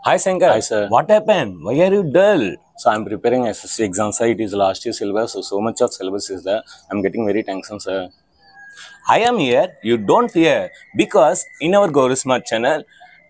Hi Shankar. Hi, sir. What happened? Why are you dull? So I'm preparing SSC exam, sir. It is last year syllabus, so much of syllabus is there. I'm getting very tension, sir. I am here. You don't fear. Because in our Gauri Smart channel,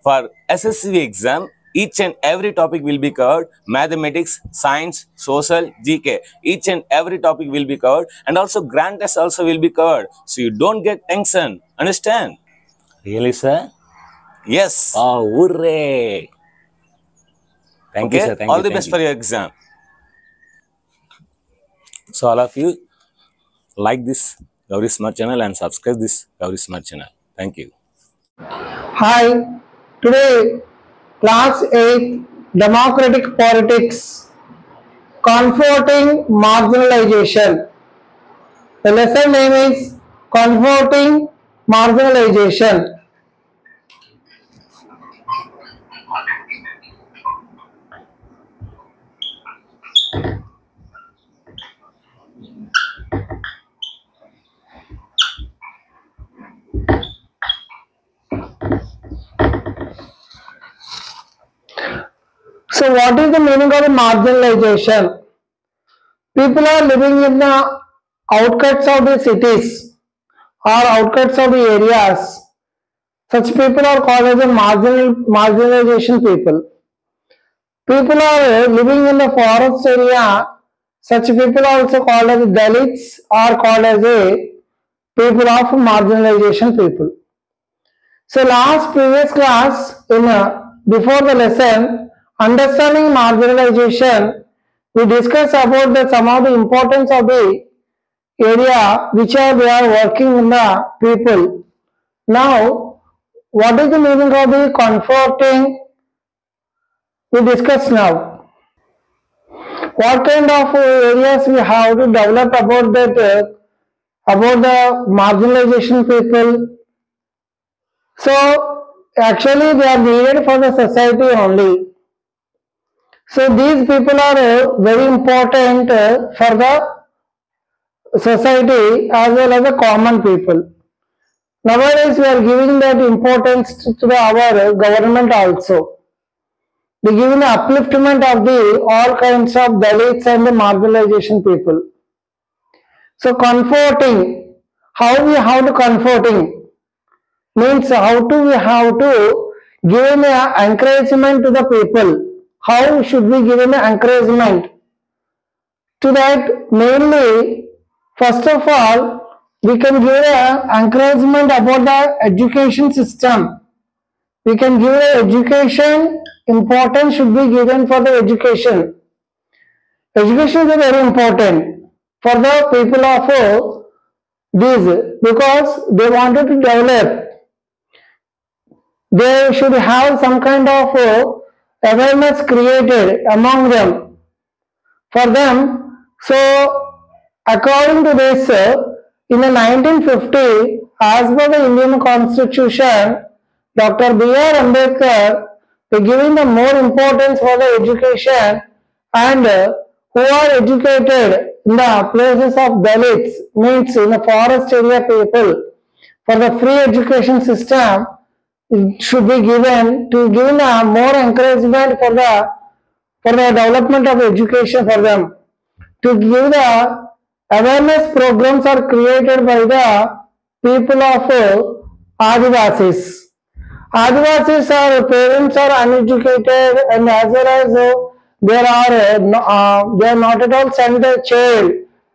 for SSC exam, each and every topic will be covered. Mathematics, science, social, GK. Each and every topic will be covered. And also grand tests also will be covered. So you don't get tension. Understand? Really, sir? Yes. Oh, hooray! Thank you, Okay. sir. Thank All you. the Thank best you. for your exam. So all of you like this Gauri Smart channel and subscribe this Gauri Smart channel. Thank you. Hi, today class 8 Democratic Politics Comforting Marginalization. The lesson name is Comforting Marginalization. So what is the meaning of marginalization? People are living in the outskirts of the cities or outskirts of the areas. Such people are called as a marginalization people. People are living in the forest area. Such people are also called as Dalits or called as a people of marginalization people. So last previous class in before the lesson understanding marginalization we discussed about some of the importance of the area which are they are working in the people. Now what is the meaning of the comforting we discuss now. What kind of areas we have to develop about that about the marginalization people? So actually they are needed for the society only. So these people are very important for the society as well as the common people. Nowadays we are giving that importance to our government also. They giving the upliftment of the all kinds of Dalits and the marginalization people. So comforting, how we have to comforting means how to we have to give an encouragement to the people. How should we give an encouragement to that? Mainly, first of all, we can give an encouragement about the education system. We can give education importance should be given for the education. Education is very important for the people of these because they wanted to develop. They should have some kind of awareness created among them for them. So, according to this, in the 1950, as per the Indian Constitution, Dr. B.R. Ambedkar, they giving the more importance for the education and who are educated in the places of Dalits, means in the forest area people, for the free education system should be given to give a more encouragement for the development of education for them. To give the awareness programs are created by the people of Adivasis. Adivasis are parents are uneducated and as well as they are not at all send their child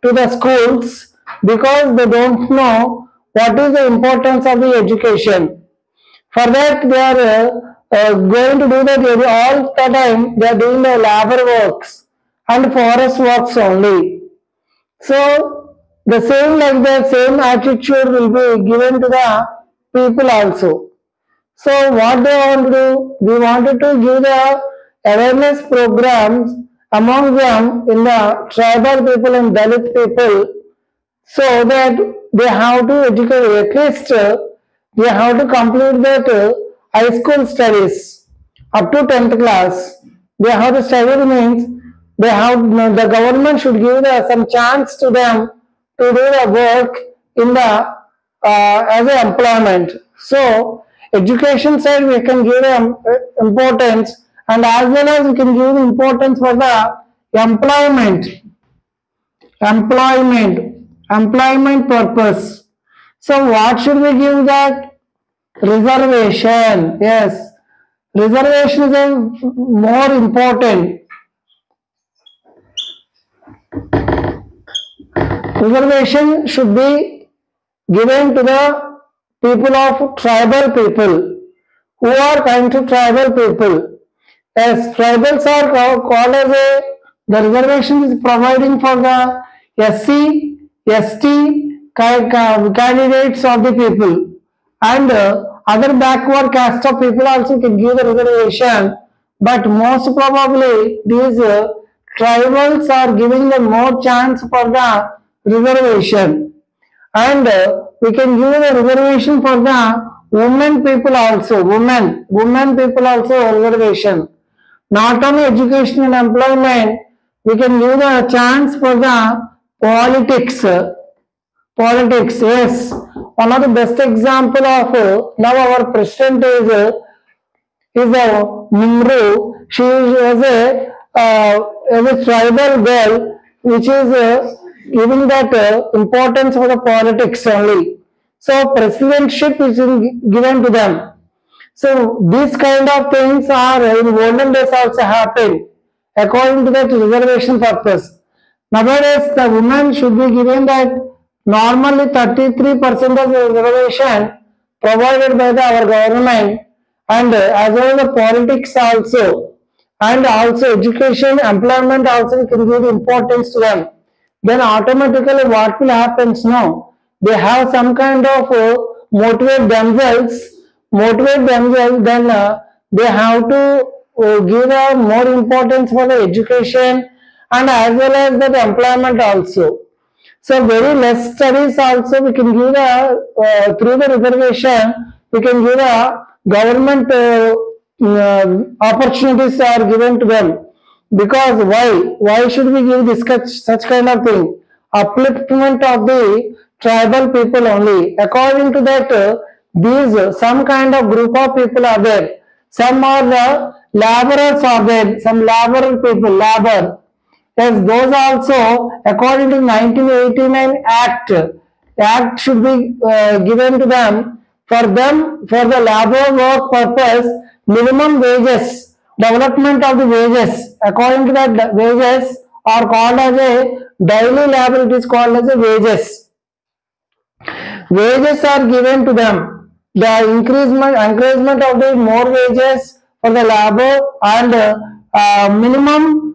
to the schools because they don't know what is the importance of the education. For that they are going to do that all the time they are doing the labor works and forest works only. So the same like the same attitude will be given to the people also. So what they want to do, we wanted to give the awareness programs among them in the tribal people and Dalit people so that they have to educate at least they have to complete that high school studies up to 10th class. They have to study means they have the government should give some chance to them to do the work in the as a employment. So education side we can give them importance and as well as we can give the importance for the employment, employment purpose. So what should we give that? Reservation. Yes, reservation is a more important. Reservation should be given to the people of tribal people who are kind to tribal people. Yes, tribals are called as a, the reservation is providing for the SC, ST candidates of the people, and other backward caste of people also can give the reservation, but most probably these tribals are giving the more chance for the reservation, and we can give the reservation for the women people also, women people also reservation. Not only education and employment, we can give the chance for the politics. Politics, yes. One of the best example of now our president is a Nimru. She is a tribal girl, which is giving that importance for the politics only. So presidentship is given to them. So these kind of things are in olden days also happen according to that reservation purpose. Nowadays the women should be given that normally 33% of the reservation provided by our government, and as well as the politics also, and also education, employment also we can give importance to them. Then automatically what will happen now? They have some kind of motivate themselves, then they have to give more importance for the education and as well as the employment also. So very less studies also we can give through the reservation, we can give government opportunities are given to them. Because why should we give this such kind of thing? Upliftment of the tribal people only. According to that, these some kind of group of people are there. Some are the laborers are there. Some laborer people, labor. Yes, those also according to 1989 Act. The Act should be given to them for the labor work purpose. Minimum wages, development of the wages. According to that, wages are called as a daily labor. It is called as a wages. Wages are given to them. The encouragement of the more wages for the labor and minimum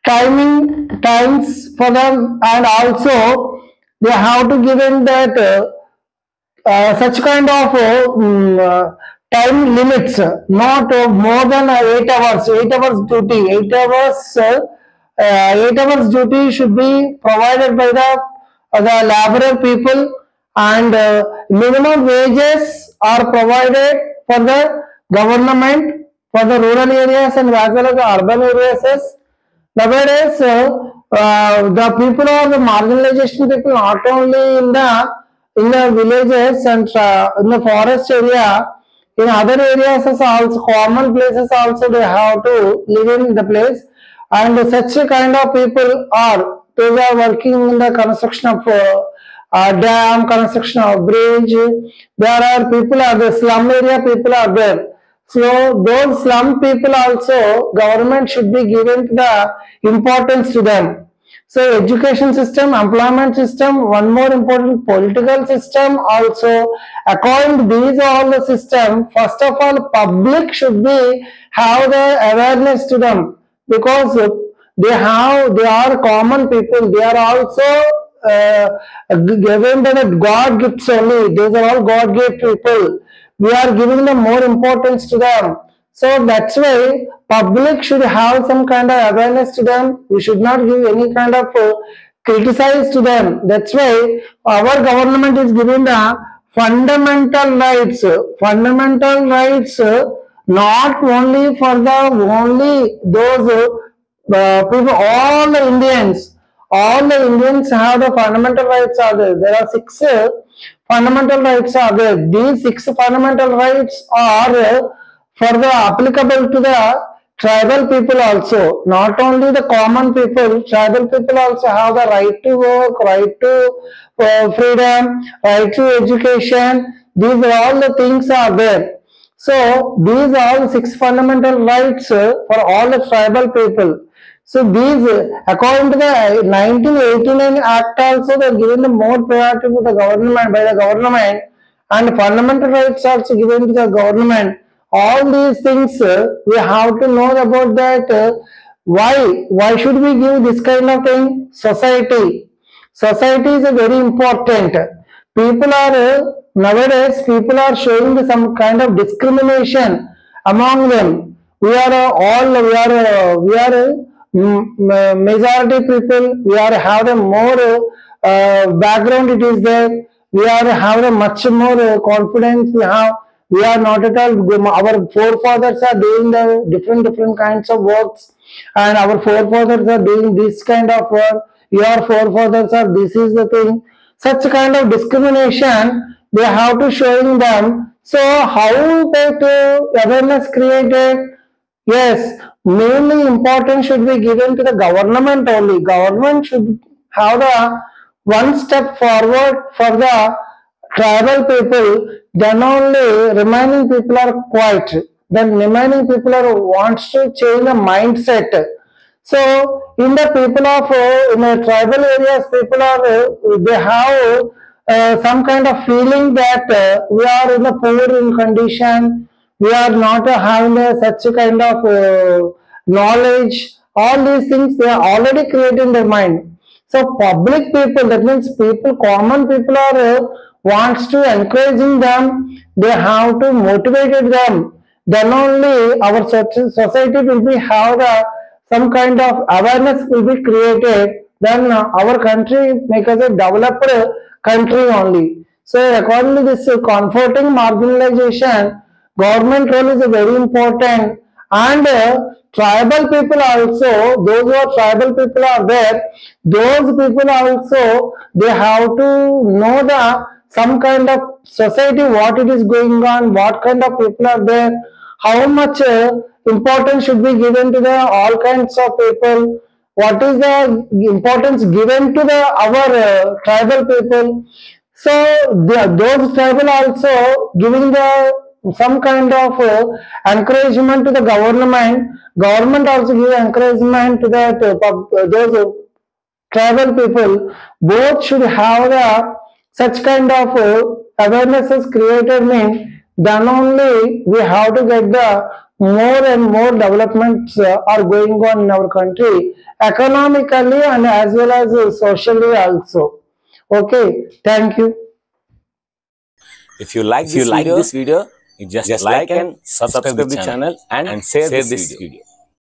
times for them, and also they have to give in that such kind of time limits, not more than 8 hours. 8 hours duty. 8 hours duty should be provided by the laborer people, and minimum wages are provided for the government for the rural areas and as well as the urban areas. Nowadays, the people are the marginalization people not only in the villages and in the forest area, in other areas also, common places also they have to live in the place, and such kind of people they are working in the construction of dam, construction of bridge. There are people are the slum area people are there. So those slum people also government should be given the importance to them. So education system, employment system, one more important political system also. According to these all the system, first of all public should be have the awareness to them, because they are common people. They are also given by the God gifts only. These are all God gift people. We are giving them more importance to them. So that's why public should have some kind of awareness to them. We should not give any kind of criticize to them. That's why our government is giving the fundamental rights. Fundamental rights not only for those people, all the Indians. All the Indians have the fundamental rights are there. There are 6 fundamental rights are there. These 6 fundamental rights are for the applicable to the tribal people also. Not only the common people, tribal people also have the right to work, right to freedom, right to education. These are all the things are there. So these are all 6 fundamental rights for all the tribal people. So these, according to the 1989 Act also, they are given the more priority to the government by the government, and fundamental rights also given to the government. All these things we have to know about that. Why should we give this kind of thing? Society is a very important. People are nowadays people are showing some kind of discrimination among them. We are majority people. We are have a more background. It is there. We are have a much more confidence. We are not at all. Our forefathers are doing the different kinds of works, and our forefathers are doing this kind of work. Your forefathers are, this is the thing. Such kind of discrimination they have to showing them. So how that awareness created? Yes, mainly importance should be given to the government only. Government should have the one step forward for the tribal people. Then only remaining people are quiet. Then remaining people are wants to change the mindset. So in the people of in the tribal areas, people are they have some kind of feeling that we are in a poor in condition, we are not having such a kind of knowledge. All these things they are already created in their mind. So public people, that means people, common people are wants to encouraging them. They have to motivate them. Then only our society will be have the some kind of awareness will be created. Then our country make us a developed country only. So according to this comforting marginalization, government role is very important, and tribal people also, those who are tribal people are there, those people also they have to know the some kind of society, what it is going on, what kind of people are there, how much importance should be given to the all kinds of people, what is the importance given to the our tribal people. So those tribal also giving the some kind of encouragement to the government. Government also give encouragement to that those tribal people. Both should have the such kind of awarenesses created, mean then only we have to get the more and more developments are going on in our country, economically and as well as socially also. Okay, thank you. If you like this video, you just like and subscribe the channel and share this video.